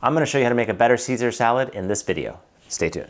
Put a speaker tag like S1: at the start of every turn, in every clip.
S1: I'm gonna show you how to make a better Caesar salad in this video. Stay tuned.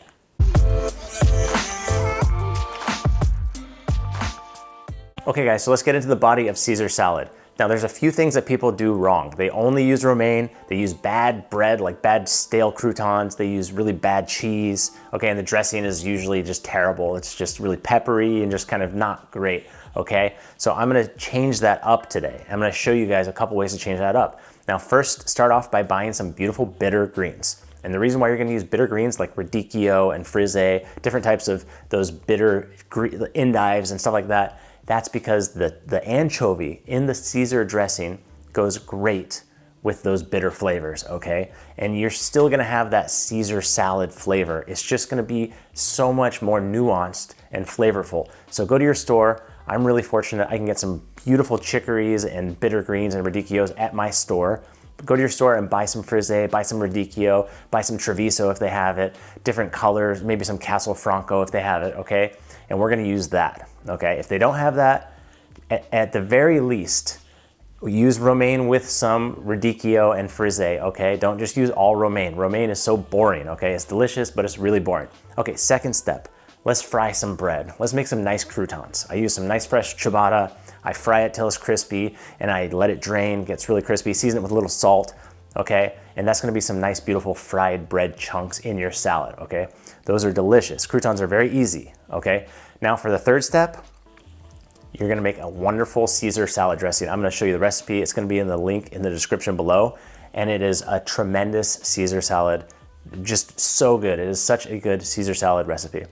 S1: Okay guys, so let's get into the body of Caesar salad. Now there's a few things that people do wrong. They only use romaine, they use bad bread, like bad stale croutons, they use really bad cheese, okay, and the dressing is usually just terrible. It's just really peppery and just kind of not great, okay? So I'm gonna change that up today. I'm gonna show you guys a couple ways to change that up. Now first, start off by buying some beautiful bitter greens. And the reason why you're gonna use bitter greens like Radicchio and Frisée, different types of those bitter endives and stuff like that, that's because the anchovy in the Caesar dressing goes great with those bitter flavors, okay? And you're still gonna have that Caesar salad flavor. It's just gonna be so much more nuanced and flavorful. So go to your store. I'm really fortunate I can get some beautiful chicories and bitter greens and radicchios at my store. Go to your store and buy some Frisée, buy some Radicchio, buy some Treviso if they have it, different colors, maybe some Castelfranco if they have it, okay? And we're gonna use that, okay? If they don't have that, at the very least, use romaine with some Radicchio and Frisée, okay? Don't just use all romaine. Romaine is so boring, okay? It's delicious, but it's really boring. Okay, second step, let's fry some bread. Let's make some nice croutons. I use some nice fresh ciabatta. I fry it till it's crispy and I let it drain, gets really crispy, season it with a little salt, okay? And that's gonna be some nice, beautiful fried bread chunks in your salad, okay? Those are delicious. Croutons are very easy, okay? Now for the third step, you're gonna make a wonderful Caesar salad dressing. I'm gonna show you the recipe. It's gonna be in the link in the description below. And it is a tremendous Caesar salad, just so good. It is such a good Caesar salad recipe.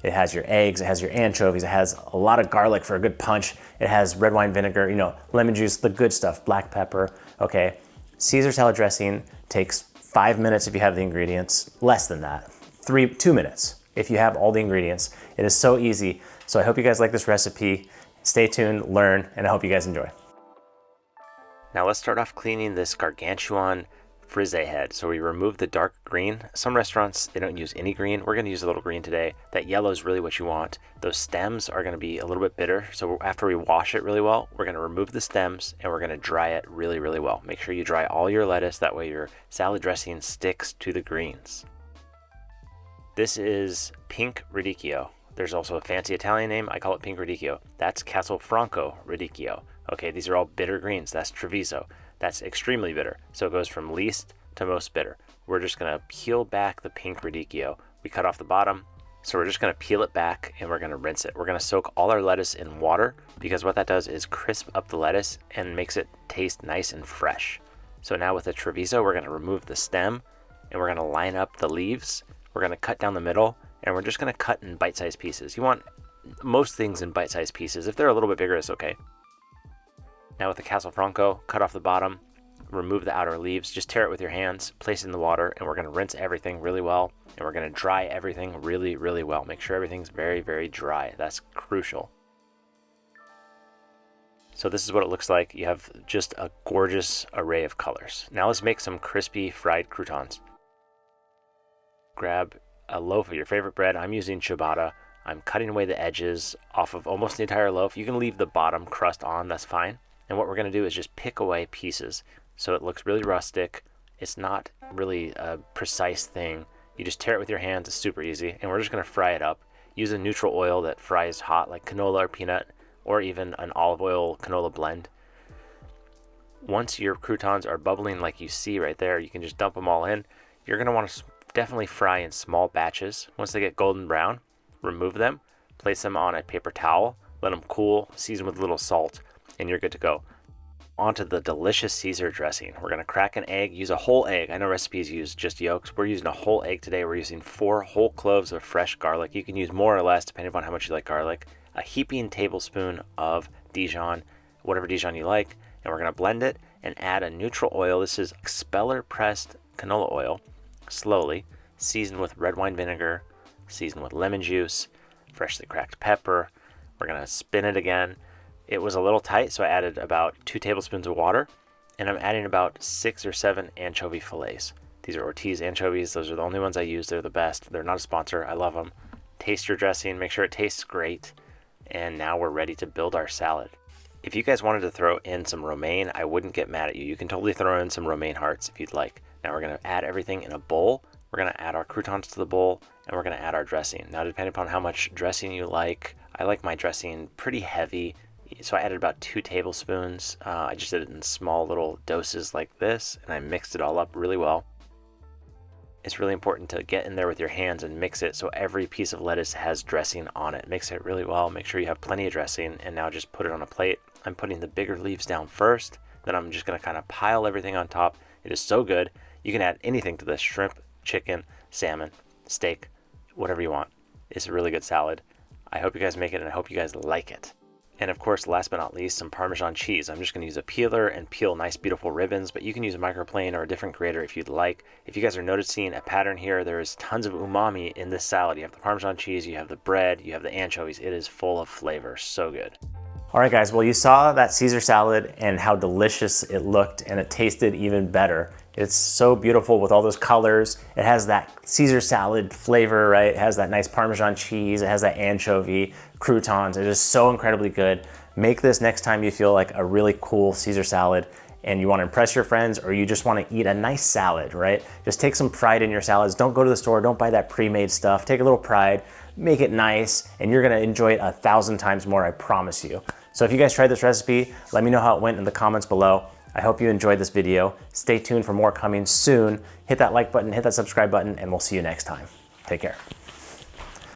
S1: It has your eggs, it has your anchovies, it has a lot of garlic for a good punch. It has red wine vinegar, you know, lemon juice, the good stuff, black pepper, okay? Caesar salad dressing takes 5 minutes if you have the ingredients, less than that, 2 minutes if you have all the ingredients. It is so easy. So I hope you guys like this recipe. Stay tuned, learn, and I hope you guys enjoy. Now let's start off cleaning this gargantuan Frisée head. So we remove the dark green. Some restaurants, they don't use any green. We're gonna use a little green today. That yellow is really what you want. Those stems are gonna be a little bit bitter. So after we wash it really well, we're gonna remove the stems and we're gonna dry it really, really well. Make sure you dry all your lettuce. That way your salad dressing sticks to the greens. This is pink Radicchio. There's also a fancy Italian name. I call it pink Radicchio. That's Castelfranco Radicchio. Okay, these are all bitter greens. That's Treviso. That's extremely bitter. So it goes from least to most bitter. We're just gonna peel back the pink Radicchio. We cut off the bottom. So we're just gonna peel it back and we're gonna rinse it. We're gonna soak all our lettuce in water because what that does is crisp up the lettuce and makes it taste nice and fresh. So now with the Treviso, we're gonna remove the stem and we're gonna line up the leaves. We're gonna cut down the middle and we're just gonna cut in bite-sized pieces. You want most things in bite-sized pieces. If they're a little bit bigger, it's okay. Now with the Castelfranco, cut off the bottom, remove the outer leaves, just tear it with your hands, place it in the water, and we're gonna rinse everything really well, and we're gonna dry everything really, really well. Make sure everything's very, very dry. That's crucial. So this is what it looks like. You have just a gorgeous array of colors. Now let's make some crispy fried croutons. Grab a loaf of your favorite bread. I'm using ciabatta. I'm cutting away the edges off of almost the entire loaf. You can leave the bottom crust on, that's fine. And what we're gonna do is just pick away pieces. So it looks really rustic. It's not really a precise thing. You just tear it with your hands, it's super easy. And we're just gonna fry it up. Use a neutral oil that fries hot, like canola or peanut, or even an olive oil canola blend. Once your croutons are bubbling like you see right there, you can just dump them all in. You're gonna wanna definitely fry in small batches. Once they get golden brown, remove them, place them on a paper towel, let them cool, season with a little salt, and you're good to go. Onto the delicious Caesar dressing. We're gonna crack an egg, use a whole egg. I know recipes use just yolks. We're using a whole egg today. We're using 4 whole cloves of fresh garlic. You can use more or less depending upon how much you like garlic. A heaping tablespoon of Dijon, whatever Dijon you like, and we're gonna blend it and add a neutral oil. This is Expeller pressed canola oil, slowly, seasoned with red wine vinegar, seasoned with lemon juice, freshly cracked pepper. We're gonna spin it again. It was a little tight, so I added about 2 tablespoons of water, and I'm adding about 6 or 7 anchovy fillets. These are Ortiz anchovies. Those are the only ones I use. They're the best. They're not a sponsor. I love them. Taste your dressing. Make sure it tastes great. And now we're ready to build our salad. If you guys wanted to throw in some romaine, I wouldn't get mad at you. You can totally throw in some romaine hearts if you'd like. Now we're gonna add everything in a bowl. We're gonna add our croutons to the bowl, and we're gonna add our dressing. Now, depending upon how much dressing you like, I like my dressing pretty heavy, so I added about 2 tablespoons. I just did it in small little doses like this, and I mixed it all up really well. It's really important to get in there with your hands and mix it so every piece of lettuce has dressing on it. Mix it really well, make sure you have plenty of dressing, and now just put it on a plate. I'm putting the bigger leaves down first, then I'm just gonna kind of pile everything on top. It is so good. You can add anything to this: shrimp, chicken, salmon, steak, whatever you want. It's a really good salad. I hope you guys make it, and I hope you guys like it. And of course, last but not least, some Parmesan cheese. I'm just gonna use a peeler and peel nice, beautiful ribbons, but you can use a microplane or a different grater if you'd like. If you guys are noticing a pattern here, there is tons of umami in this salad. You have the Parmesan cheese, you have the bread, you have the anchovies. It is full of flavor, so good. All right, guys, well, you saw that Caesar salad and how delicious it looked, and it tasted even better. It's so beautiful with all those colors. It has that Caesar salad flavor, right? It has that nice Parmesan cheese. It has that anchovy, croutons. It is so incredibly good. Make this next time you feel like a really cool Caesar salad and you want to impress your friends, or you just want to eat a nice salad, right? Just take some pride in your salads. Don't go to the store. Don't buy that pre-made stuff. Take a little pride, make it nice, and you're going to enjoy it 1,000 times more, I promise you. So if you guys tried this recipe, let me know how it went in the comments below. I hope you enjoyed this video. Stay tuned for more coming soon. Hit that like button, hit that subscribe button, and we'll see you next time. Take care.